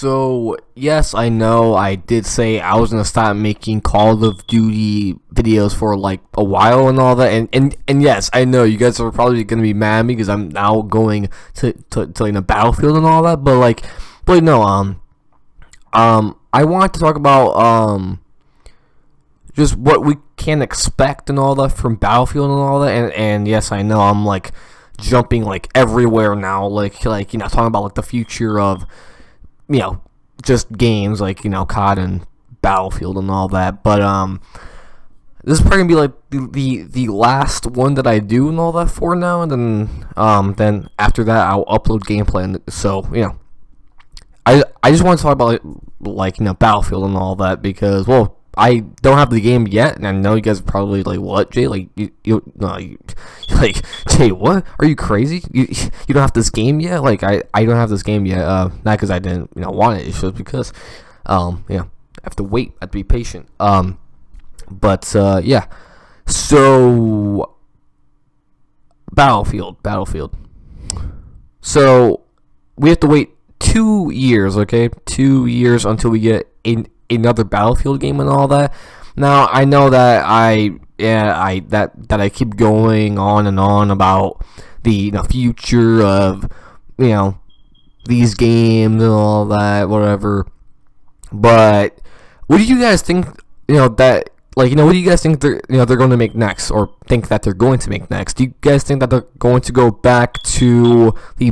So, yes, I know I did say I was going to stop making Call of Duty videos for like a while and all that. And yes, I know you guys are probably going to be mad at me because I'm now going to like, the Battlefield and all that. But no, I want to talk about, just what we can expect and all that from Battlefield and all that. And yes, I know I'm like jumping like everywhere now, like talking about like the future of just games like COD and Battlefield and all that. But this is probably gonna be like the last one that I do and all that for now, and then after that I'll upload gameplay. And so I just want to talk about like Battlefield and all that because I don't have the game yet, and I know you guys are probably like, "What, Jay? Like, like, Jay, what? Are you crazy? You don't have this game yet? Like, I don't have this game yet. Not because I didn't want it. It's just because, I have to wait. I have to be patient. But yeah. So, Battlefield. So we have to wait 2 years. Okay, 2 years until we get another Battlefield game and all that. Now I know that I keep going on and on about the future of these games and all that, whatever. But what do you guys think? That what do you guys think they're going to make next, or think that they're going to make next? Do you guys think that they're going to go back to the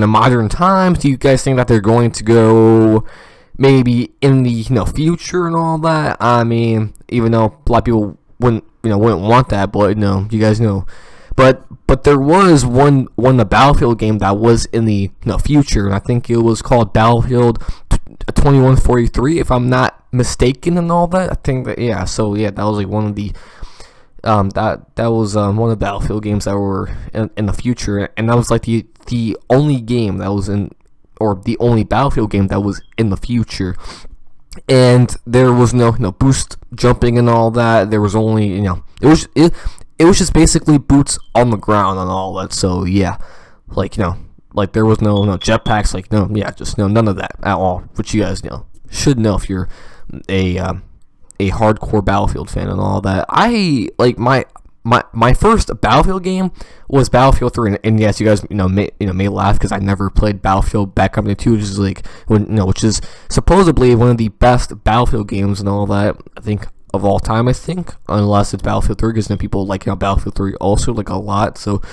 modern times? Do you guys think that they're going to go maybe in the future and all that? I mean, even though a lot of people wouldn't want that, but you guys know. But there was one the Battlefield game that was in the future, and I think it was called Battlefield 2143, if I'm not mistaken, and all that. I think that So that was like one of the that was one of the Battlefield games that were in the future, and that was like the only game that was in, or the only Battlefield game that was in the future. And there was no boost jumping and all that. There was only it was just basically boots on the ground and all that. So yeah, like there was no jetpacks, just none of that at all, which you guys should know if you're a hardcore Battlefield fan and all that. I like my first Battlefield game was Battlefield 3, and yes, you guys may laugh because I never played Battlefield Bad Company 2, which is like which is supposedly one of the best Battlefield games and all that, I think, of all time, I think, unless it's Battlefield 3, because people like Battlefield 3 also like a lot. So,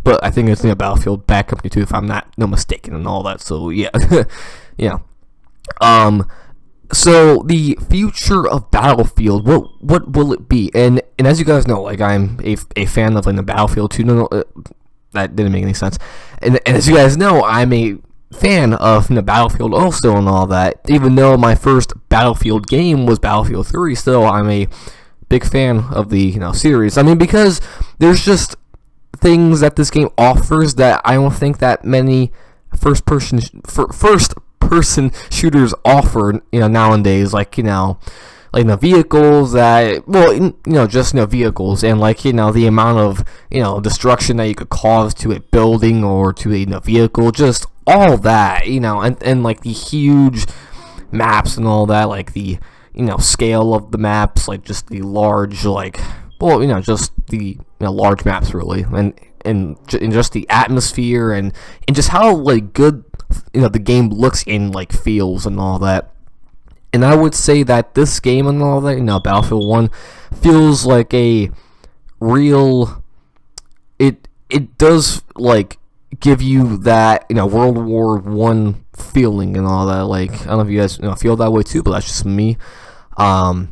but I think it's Battlefield Bad Company 2, if I'm not mistaken and all that. So yeah, yeah. So the future of Battlefield, what will it be? And as you guys know, like, I'm a fan of the Battlefield 2. No, that didn't make any sense. And as you guys know, I'm a fan of Battlefield also and all that. Even though my first Battlefield game was Battlefield 3, still I'm a big fan of the series. I mean, because there's just things that this game offers that I don't think that many first person shooters offer nowadays, like the vehicles that just vehicles, and the amount of destruction that you could cause to a building or to a vehicle, just all that, and like the huge maps and all that, like the scale of the maps, like just the large, just the large maps really, and just the atmosphere and just how good the game looks and feels and all that. And I would say that this game and all that, Battlefield 1 feels like a real, it does give you that World War One feeling and all that. Like, I don't know if you guys feel that way too, but that's just me. Now,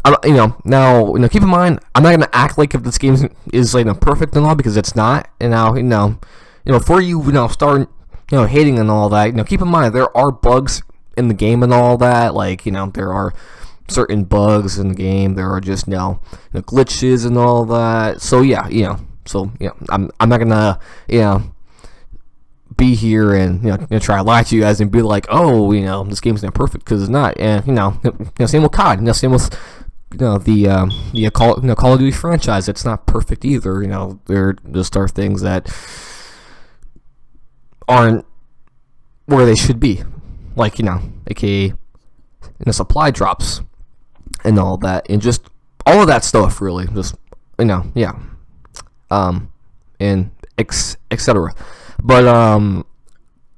keep in mind, I'm not gonna act like if this game is perfect and all, because it's not. And now, before you start hating and all that, keep in mind there are bugs in the game and all that. There are certain bugs in the game. There are just glitches and all that. So yeah, I'm not gonna be here and try to lie to you guys and be like, oh, this game's not perfect, because it's not. And same with COD. Same with the Call of Duty franchise. It's not perfect either. There just are things that aren't where they should be. like aka supply drops and all that, and just all of that stuff, really, just yeah, and etc. But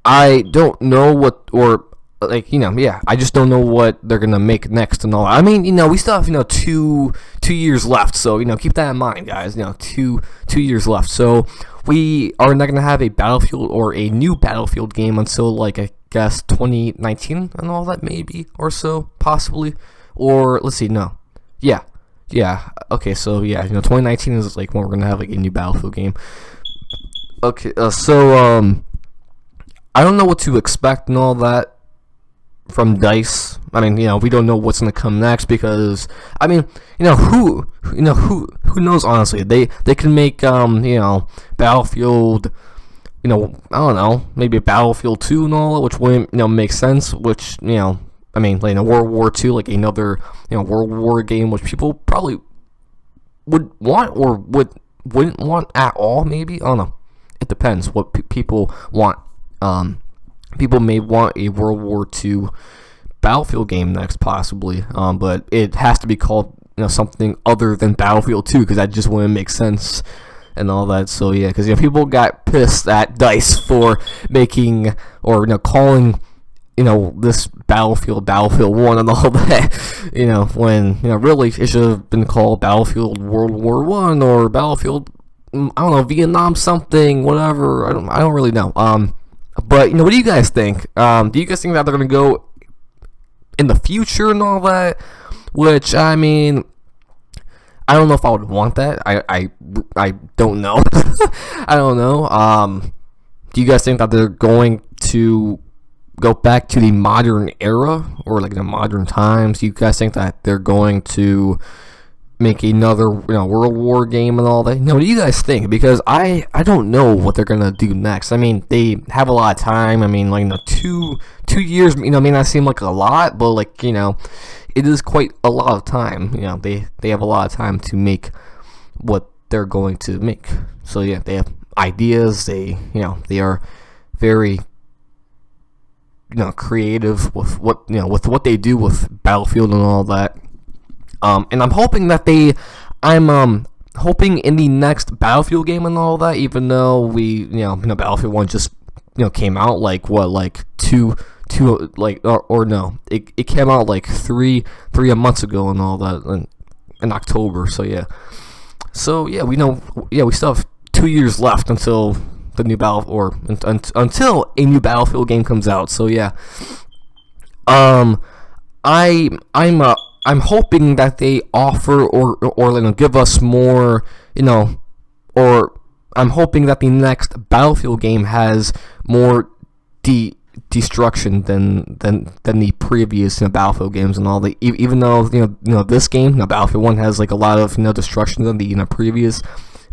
I don't know what, or like yeah, I just don't know what they're gonna make next and all. I mean, we still have 2 years left, so keep that in mind, guys. 2 years left, so we are not gonna have a Battlefield or a new Battlefield game until, like, I guess 2019 and all that, maybe, or so, possibly. Or let's see, no, yeah, okay, so yeah, 2019 is like when we're gonna have like a new Battlefield game. Okay, so I don't know what to expect and all that from DICE. I mean, we don't know what's gonna come next, because I mean, who knows, honestly. They can make Battlefield, I don't know, maybe a Battlefield 2 and all that, which wouldn't make sense, which I mean, like World War II, like another World War game, which people probably would want or wouldn't want at all, maybe. I don't know. It depends what people want. People may want a World War II Battlefield game next, possibly, but it has to be called something other than Battlefield 2, because that just wouldn't make sense and all that. So yeah, because people got pissed at DICE for making or calling this Battlefield 1 and all that, when really it should have been called Battlefield World War 1 or Battlefield, I don't know, Vietnam something, whatever. I don't really know. But what do you guys think? Do you guys think that they're gonna go in the future and all that? Which, I mean, I don't know if I would want that. I don't know. I don't know. Do you guys think that they're going to go back to the modern era, or like the modern times? Do you guys think that they're going to make another World War game and all that? What do you guys think? Because I don't know what they're gonna do next. I mean, they have a lot of time. I mean, like 2 years may not seem like a lot, but like it is quite a lot of time. They have a lot of time to make what they're going to make. So yeah, they have ideas. They they are very creative with with what they do with Battlefield and all that. And I'm hoping that I'm hoping in the next Battlefield game and all that, even though we Battlefield 1 just came out like what, like two like, or no, it came out like three months ago and all that, in October. So yeah, we still have 2 years left until the new until a new Battlefield game comes out. So yeah, I'm hoping that they offer or give us more, or I'm hoping that the next Battlefield game has more destruction than the previous Battlefield games and all that. Even though this game, Battlefield 1, has like a lot of destruction than the previous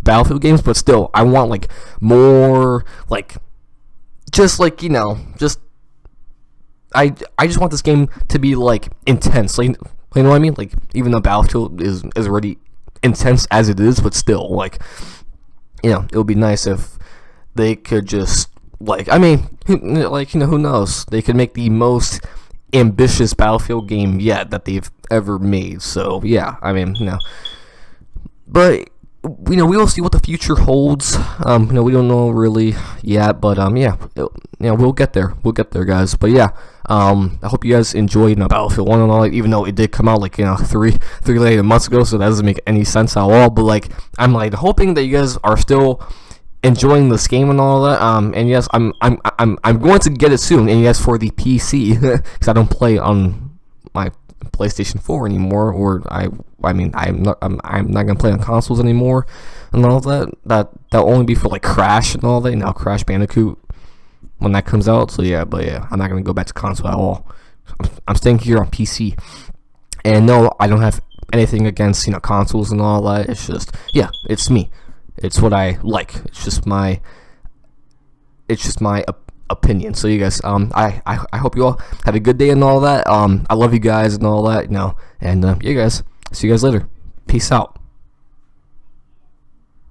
Battlefield games, but still, I want like more, like just like just I just want this game to be like intense, like, you know what I mean? Like, even though Battlefield is already intense as it is, but still, like, it would be nice if they could just, like, I mean, like, who knows? They could make the most ambitious Battlefield game yet that they've ever made. So yeah, I mean, but we will see what the future holds. We don't know really yet, but yeah, we'll get there. We'll get there, guys. But yeah, I hope you guys enjoyed Battlefield 1 and all that, even though it did come out like three months ago, so that doesn't make any sense at all. But like, I'm like hoping that you guys are still enjoying this game and all that. And yes, I'm going to get it soon. And yes, for the PC, because I don't play on my PlayStation 4 anymore, or I mean, I'm not gonna play on consoles anymore and all that. That'll only be for like Crash and all that. Crash Bandicoot when that comes out. So yeah, but yeah, I'm not gonna go back to console at all. I'm staying here on PC. And no, I don't have anything against consoles and all that. It's just, yeah, it's me. It's what I like. It's just my opinion. So you guys, I hope you all have a good day and all that. I love you guys and all that, and you guys, see you guys later. Peace out.